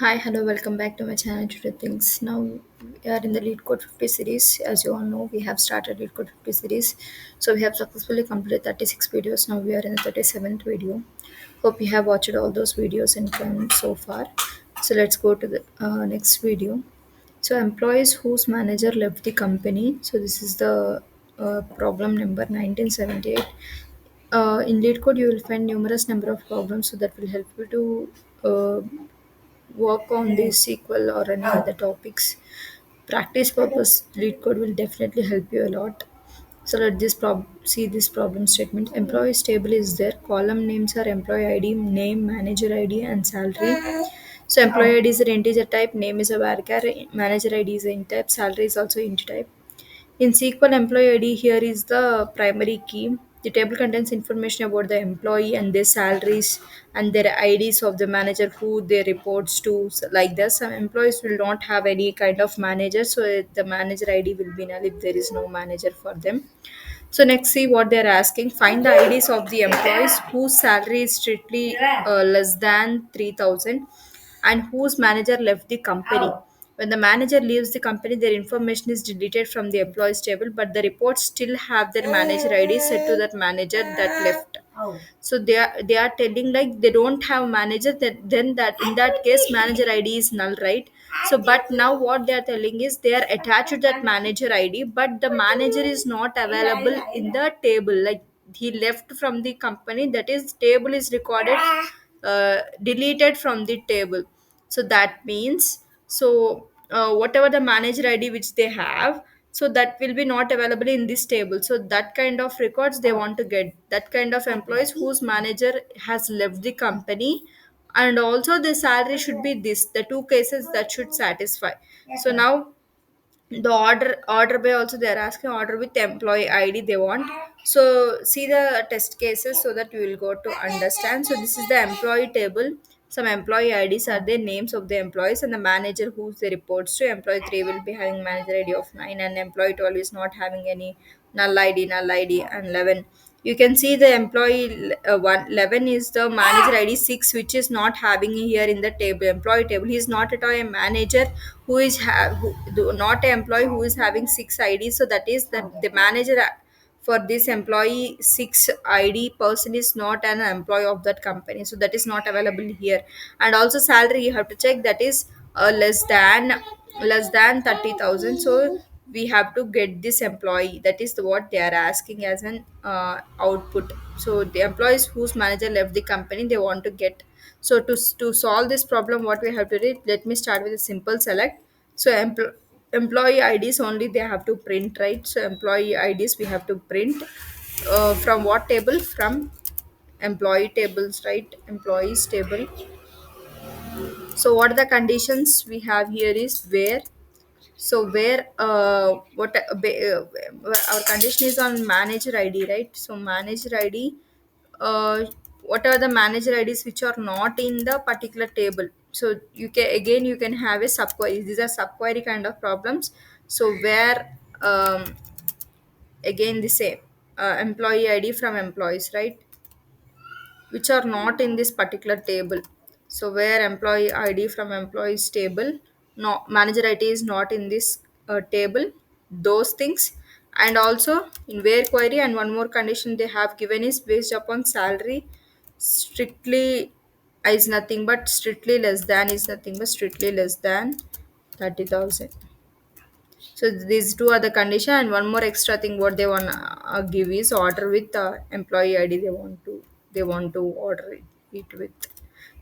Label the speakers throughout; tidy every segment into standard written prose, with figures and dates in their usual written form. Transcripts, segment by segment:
Speaker 1: Hi, hello, welcome back to my channel Today Things. Now we are in the Lead Code 50 series. As you all know, we have started Lead Code 50 series. So we have successfully completed 36 videos. Now we are in the 37th video. Hope you have watched all those videos and can so far. So let's go to the next video. So employees whose manager left the company. So this is the problem number 1978. In Lead Code, you will find numerous number of problems, so that will help you to work on the SQL or any other topics. Practice purpose, lead code will definitely help you a lot. So let this see this problem statement. Employee table is there. Column names are employee ID, name, manager ID, and salary. So employee ID is an integer type, name is a varchar, manager ID is a int type, salary is also int type. In SQL, employee ID here is the primary key. The table contains information about the employee and their salaries and their IDs of the manager who they reports to. So like this, some employees will not have any kind of manager, so the manager ID will be null if there is no manager for them. So next, see what they're asking. Find the IDs of the employees whose salary is strictly less than 3,000 and whose manager left the company. When the manager leaves the company, their information is deleted from the employees table, but the reports still have their manager ID set to that manager that left. So they are telling like they don't have manager, that then that in that case manager ID is null, right? So but now what they are telling is they are attached to that manager ID, but the manager is not available in the table, like he left from the company, that is table is recorded deleted from the table. So that means, whatever the manager ID which they have, so that will be not available in this table. So that kind of records they want to get, that kind of employees whose manager has left the company, and also the salary should be this, the two cases that should satisfy. So now the order by also they are asking order with employee ID they want. So see the test cases so that you will go to understand. So this is the employee table. Some employee IDs are the names of the employees and the manager who they reports to. Employee 3 will be having manager ID of 9, and employee 12 is not having any null ID, and 11 you can see the employee 11 is the manager ID 6, which is not having here in the table, employee table. He is not at all a manager who is not an employee who is having 6 IDs. So that is the manager for this employee 6 ID person is not an employee of that company, so that is not available here. And also salary you have to check, that is less than 30,000. So we have to get this employee, that is what they are asking as an output. So the employees whose manager left the company they want to get. So to solve this problem, what we have to do, let me start with a simple select. So employee IDs only they have to print, right? So employee IDs we have to print from what table? From employee tables, right? Employees table. So what are the conditions we have here is where. So where our condition is on manager ID, right? So manager ID, what are the manager IDs which are not in the particular table? So you can have a subquery. These are subquery kind of problems. So where again the same employee ID from employees, right? Which are not in this particular table. So where employee ID from employees table, no manager ID is not in this table, those things. And also in where query, and one more condition they have given is based upon salary strictly is nothing but strictly less than is nothing but strictly less than 30,000. So these two are the condition, and one more extra thing what they want give is order with employee ID. They want to order it with.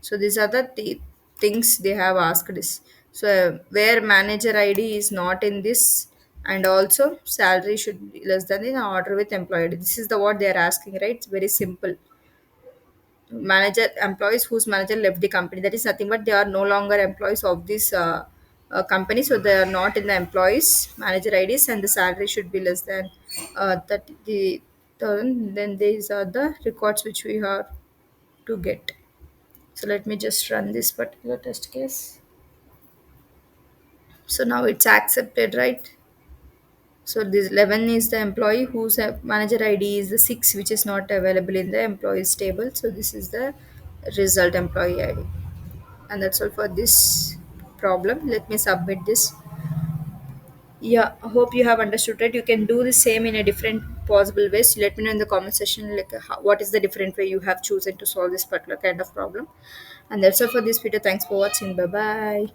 Speaker 1: So these are the things they have asked is. So where manager ID is not in this, and also salary should be less than in order with employee ID. This is the what they are asking, right? It's very simple. Manager employees whose manager left the company, that is nothing but they are no longer employees of this company, so they are not in the employees manager IDs, and the salary should be less than 30,000. Then these are the records which we have to get. So let me just run this particular test case. So now it's accepted, right? So this 11 is the employee whose manager ID is the 6, which is not available in the employees table. So this is the result employee ID. And that's all for this problem. Let me submit this. Yeah, I hope you have understood it. You can do the same in a different possible ways. Let me know in the comment section like what is the different way you have chosen to solve this particular kind of problem. And that's all for this video. Thanks for watching. Bye bye.